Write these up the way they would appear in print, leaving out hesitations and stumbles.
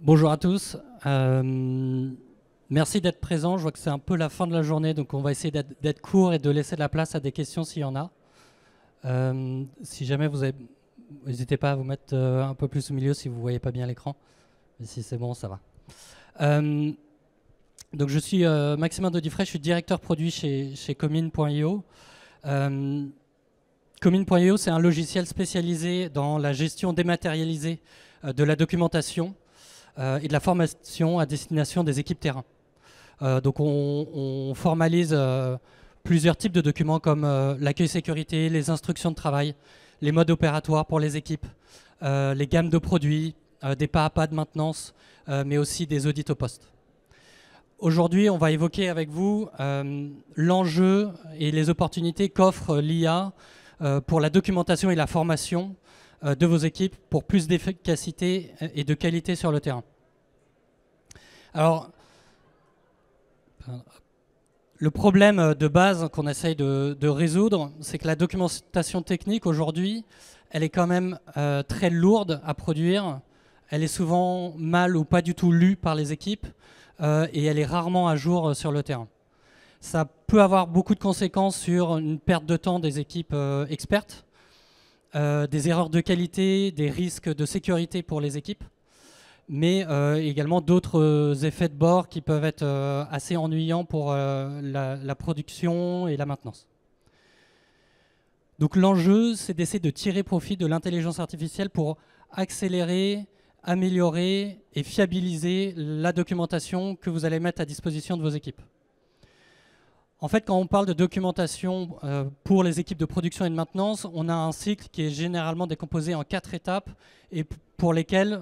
Bonjour à tous. Merci d'être présents. Je vois que c'est un peu la fin de la journée, donc on va essayer d'être court et de laisser de la place à des questions s'il y en a. Si jamais vous avez... N'hésitez pas à vous mettre un peu plus au milieu si vous ne voyez pas bien l'écran. Mais si c'est bon, ça va. Donc je suis Maximin Dodifray, je suis directeur produit chez Commune.io. Commune.io, c'est un logiciel spécialisé dans la gestion dématérialisée de la documentation et de la formation à destination des équipes terrain. Donc on formalise plusieurs types de documents comme l'accueil sécurité, les instructions de travail, les modes opératoires pour les équipes, les gammes de produits, des pas à pas de maintenance, mais aussi des audits au poste. Aujourd'hui, on va évoquer avec vous l'enjeu et les opportunités qu'offre l'IA pour la documentation et la formation de vos équipes pour plus d'efficacité et de qualité sur le terrain. Alors, le problème de base qu'on essaye de résoudre, c'est que la documentation technique aujourd'hui, elle est quand même très lourde à produire. Elle est souvent mal ou pas du tout lue par les équipes et elle est rarement à jour sur le terrain. Ça peut avoir beaucoup de conséquences sur une perte de temps des équipes expertes, des erreurs de qualité, des risques de sécurité pour les équipes, mais également d'autres effets de bord qui peuvent être assez ennuyants pour la production et la maintenance. Donc l'enjeu, c'est d'essayer de tirer profit de l'intelligence artificielle pour accélérer, améliorer et fiabiliser la documentation que vous allez mettre à disposition de vos équipes. En fait, quand on parle de documentation pour les équipes de production et de maintenance, on a un cycle qui est généralement décomposé en 4 étapes et pour lesquelles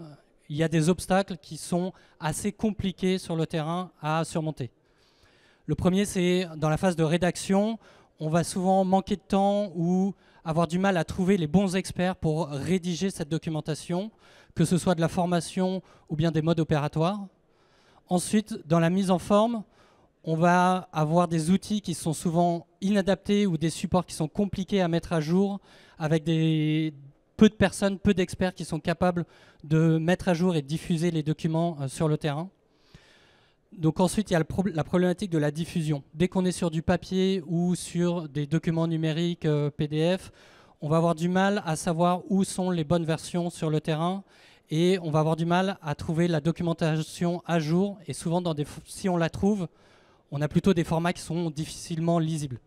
il y a des obstacles qui sont assez compliqués sur le terrain à surmonter. Le premier, c'est dans la phase de rédaction. On va souvent manquer de temps ou avoir du mal à trouver les bons experts pour rédiger cette documentation, que ce soit de la formation ou bien des modes opératoires. Ensuite, dans la mise en forme, on va avoir des outils qui sont souvent inadaptés ou des supports qui sont compliqués à mettre à jour avec peu de personnes, peu d'experts qui sont capables de mettre à jour et de diffuser les documents sur le terrain. Donc ensuite, il y a la problématique de la diffusion. Dès qu'on est sur du papier ou sur des documents numériques PDF, on va avoir du mal à savoir où sont les bonnes versions sur le terrain et on va avoir du mal à trouver la documentation à jour. Et souvent, si on la trouve, on a plutôt des formats qui sont difficilement lisibles.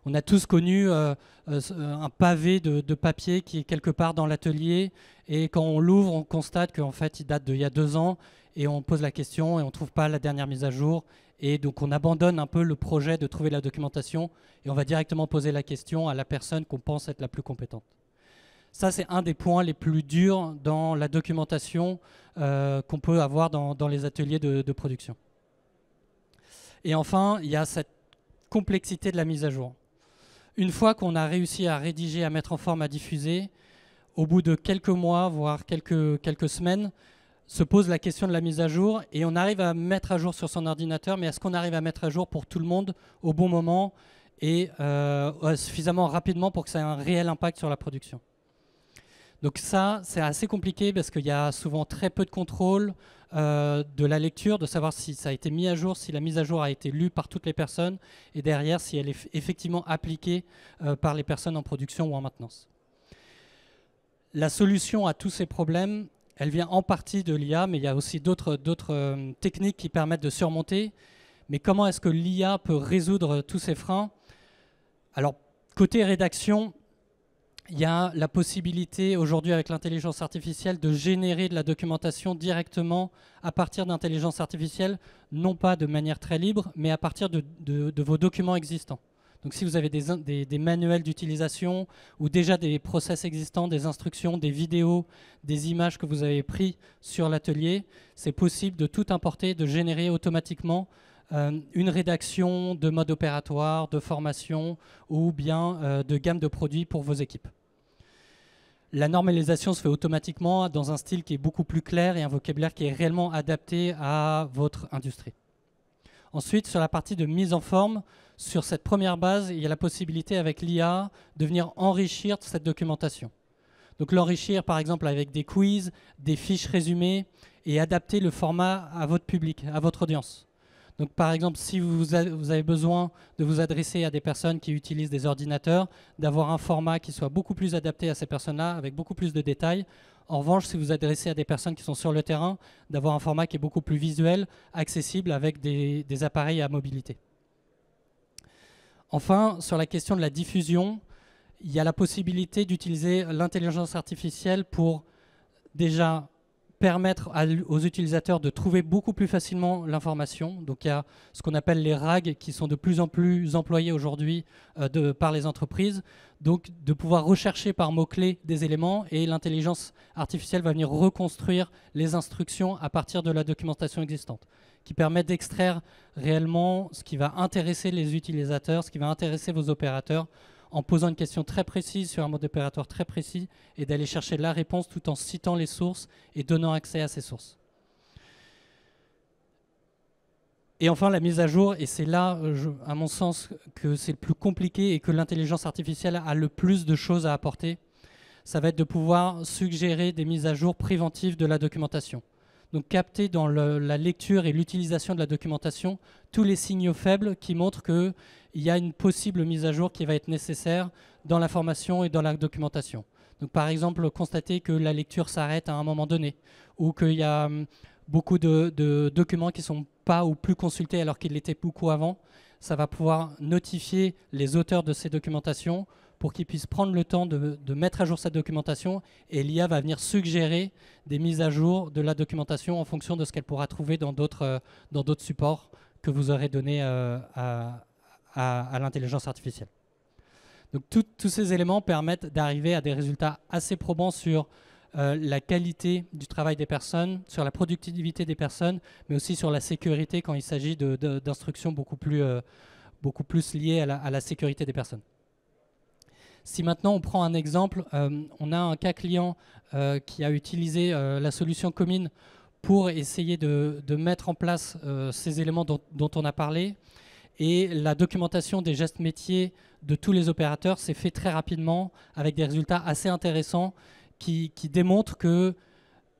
On a tous connu un pavé de papier qui est quelque part dans l'atelier et quand on l'ouvre, on constate qu'en fait, il date d'il y a 2 ans et on pose la question et on ne trouve pas la dernière mise à jour. Et donc, on abandonne un peu le projet de trouver la documentation et on va directement poser la question à la personne qu'on pense être la plus compétente. Ça, c'est un des points les plus durs dans la documentation qu'on peut avoir dans les ateliers de production. Et enfin, il y a cette complexité de la mise à jour. Une fois qu'on a réussi à rédiger, à mettre en forme, à diffuser, au bout de quelques mois, voire quelques semaines, se pose la question de la mise à jour et on arrive à mettre à jour sur son ordinateur, mais est-ce qu'on arrive à mettre à jour pour tout le monde au bon moment et suffisamment rapidement pour que ça ait un réel impact sur la production? Donc ça, c'est assez compliqué parce qu'il y a souvent très peu de contrôle de la lecture, de savoir si ça a été mis à jour, si la mise à jour a été lue par toutes les personnes, et derrière, si elle est effectivement appliquée par les personnes en production ou en maintenance. La solution à tous ces problèmes, elle vient en partie de l'IA, mais il y a aussi d'autres techniques qui permettent de surmonter. Mais comment est-ce que l'IA peut résoudre tous ces freins? Alors, côté rédaction, il y a la possibilité aujourd'hui avec l'intelligence artificielle de générer de la documentation directement à partir d'intelligence artificielle, non pas de manière très libre, mais à partir de vos documents existants. Donc si vous avez des manuels d'utilisation ou déjà des process existants, des instructions, des vidéos, des images que vous avez pris sur l'atelier, c'est possible de tout importer, de générer automatiquement une rédaction de mode opératoire, de formation ou bien de gamme de produits pour vos équipes. La normalisation se fait automatiquement dans un style qui est beaucoup plus clair et un vocabulaire qui est réellement adapté à votre industrie. Ensuite, sur la partie de mise en forme, sur cette première base, il y a la possibilité avec l'IA de venir enrichir cette documentation. Donc l'enrichir par exemple avec des quiz, des fiches résumées et adapter le format à votre public, à votre audience. Donc par exemple, si vous avez besoin de vous adresser à des personnes qui utilisent des ordinateurs, d'avoir un format qui soit beaucoup plus adapté à ces personnes-là, avec beaucoup plus de détails. En revanche, si vous vous adressez à des personnes qui sont sur le terrain, d'avoir un format qui est beaucoup plus visuel, accessible avec des appareils à mobilité. Enfin, sur la question de la diffusion, il y a la possibilité d'utiliser l'intelligence artificielle pour déjà permettre aux utilisateurs de trouver beaucoup plus facilement l'information. Donc il y a ce qu'on appelle les RAG qui sont de plus en plus employés aujourd'hui par les entreprises. Donc de pouvoir rechercher par mots-clés des éléments et l'intelligence artificielle va venir reconstruire les instructions à partir de la documentation existante, qui permet d'extraire réellement ce qui va intéresser les utilisateurs, ce qui va intéresser vos opérateurs, en posant une question très précise sur un mode opératoire très précis et d'aller chercher la réponse tout en citant les sources et donnant accès à ces sources. Et enfin, la mise à jour, et c'est là, à mon sens, que c'est le plus compliqué et que l'intelligence artificielle a le plus de choses à apporter, ça va être de pouvoir suggérer des mises à jour préventives de la documentation. Donc capter dans la lecture et l'utilisation de la documentation tous les signaux faibles qui montrent qu'il y a une possible mise à jour qui va être nécessaire dans la formation et dans la documentation. Donc par exemple, constater que la lecture s'arrête à un moment donné, ou qu'il y a beaucoup de documents qui ne sont pas ou plus consultés alors qu'ils l'étaient beaucoup avant. Ça va pouvoir notifier les auteurs de ces documentations pour qu'ils puissent prendre le temps de mettre à jour cette documentation, et l'IA va venir suggérer des mises à jour de la documentation en fonction de ce qu'elle pourra trouver dans d'autres supports que vous aurez donnés à l'intelligence artificielle. Donc tous ces éléments permettent d'arriver à des résultats assez probants sur la qualité du travail des personnes, sur la productivité des personnes, mais aussi sur la sécurité quand il s'agit d'instructions beaucoup plus liées à la sécurité des personnes. Si maintenant on prend un exemple, on a un cas client qui a utilisé la solution Commin pour essayer de mettre en place ces éléments dont on a parlé. Et la documentation des gestes métiers de tous les opérateurs s'est fait très rapidement avec des résultats assez intéressants qui démontrent que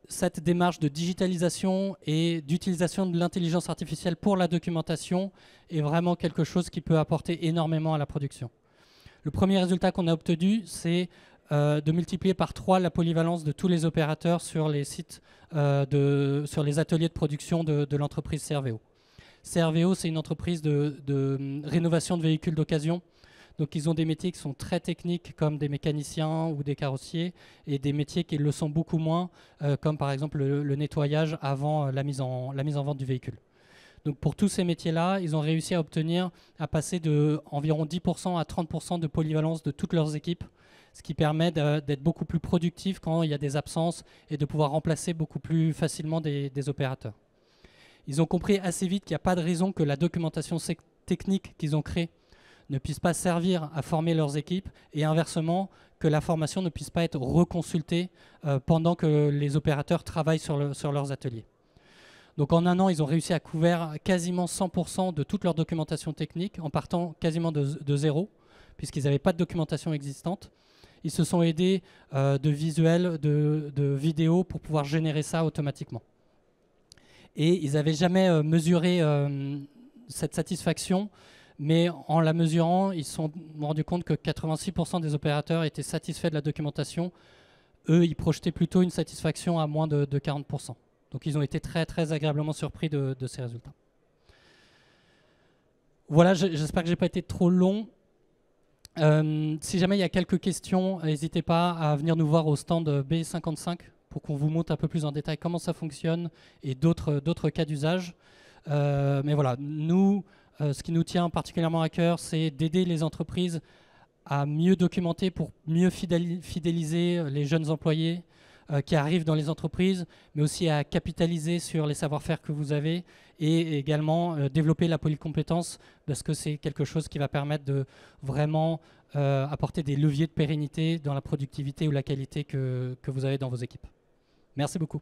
cette démarche de digitalisation et d'utilisation de l'intelligence artificielle pour la documentation est vraiment quelque chose qui peut apporter énormément à la production. Le premier résultat qu'on a obtenu, c'est de multiplier par 3 la polyvalence de tous les opérateurs sur les sites, sur les ateliers de production de l'entreprise CRVO. CRVO, c'est une entreprise de rénovation de véhicules d'occasion. Donc ils ont des métiers qui sont très techniques comme des mécaniciens ou des carrossiers, et des métiers qui le sont beaucoup moins, comme par exemple le nettoyage avant la mise en vente du véhicule. Donc pour tous ces métiers-là, ils ont réussi à passer de environ 10% à 30% de polyvalence de toutes leurs équipes, ce qui permet d'être beaucoup plus productif quand il y a des absences et de pouvoir remplacer beaucoup plus facilement des opérateurs. Ils ont compris assez vite qu'il n'y a pas de raison que la documentation technique qu'ils ont créée ne puisse pas servir à former leurs équipes, et inversement, que la formation ne puisse pas être reconsultée pendant que les opérateurs travaillent sur leurs ateliers. Donc en un an, ils ont réussi à couvrir quasiment 100% de toute leur documentation technique en partant quasiment de zéro, puisqu'ils n'avaient pas de documentation existante. Ils se sont aidés de visuels, de vidéos pour pouvoir générer ça automatiquement. Et ils n'avaient jamais mesuré cette satisfaction, mais en la mesurant, ils se sont rendus compte que 86% des opérateurs étaient satisfaits de la documentation. Eux, ils projetaient plutôt une satisfaction à moins de 40%. Donc ils ont été très très agréablement surpris de ces résultats. Voilà, j'espère que je n'ai pas été trop long. Si jamais il y a quelques questions, n'hésitez pas à venir nous voir au stand B55 pour qu'on vous montre un peu plus en détail comment ça fonctionne et d'autres cas d'usage. Mais voilà, nous, ce qui nous tient particulièrement à cœur, c'est d'aider les entreprises à mieux documenter pour mieux fidéliser les jeunes employés qui arrivent dans les entreprises, mais aussi à capitaliser sur les savoir-faire que vous avez, et également développer la polycompétence, parce que c'est quelque chose qui va permettre de vraiment apporter des leviers de pérennité dans la productivité ou la qualité que vous avez dans vos équipes. Merci beaucoup.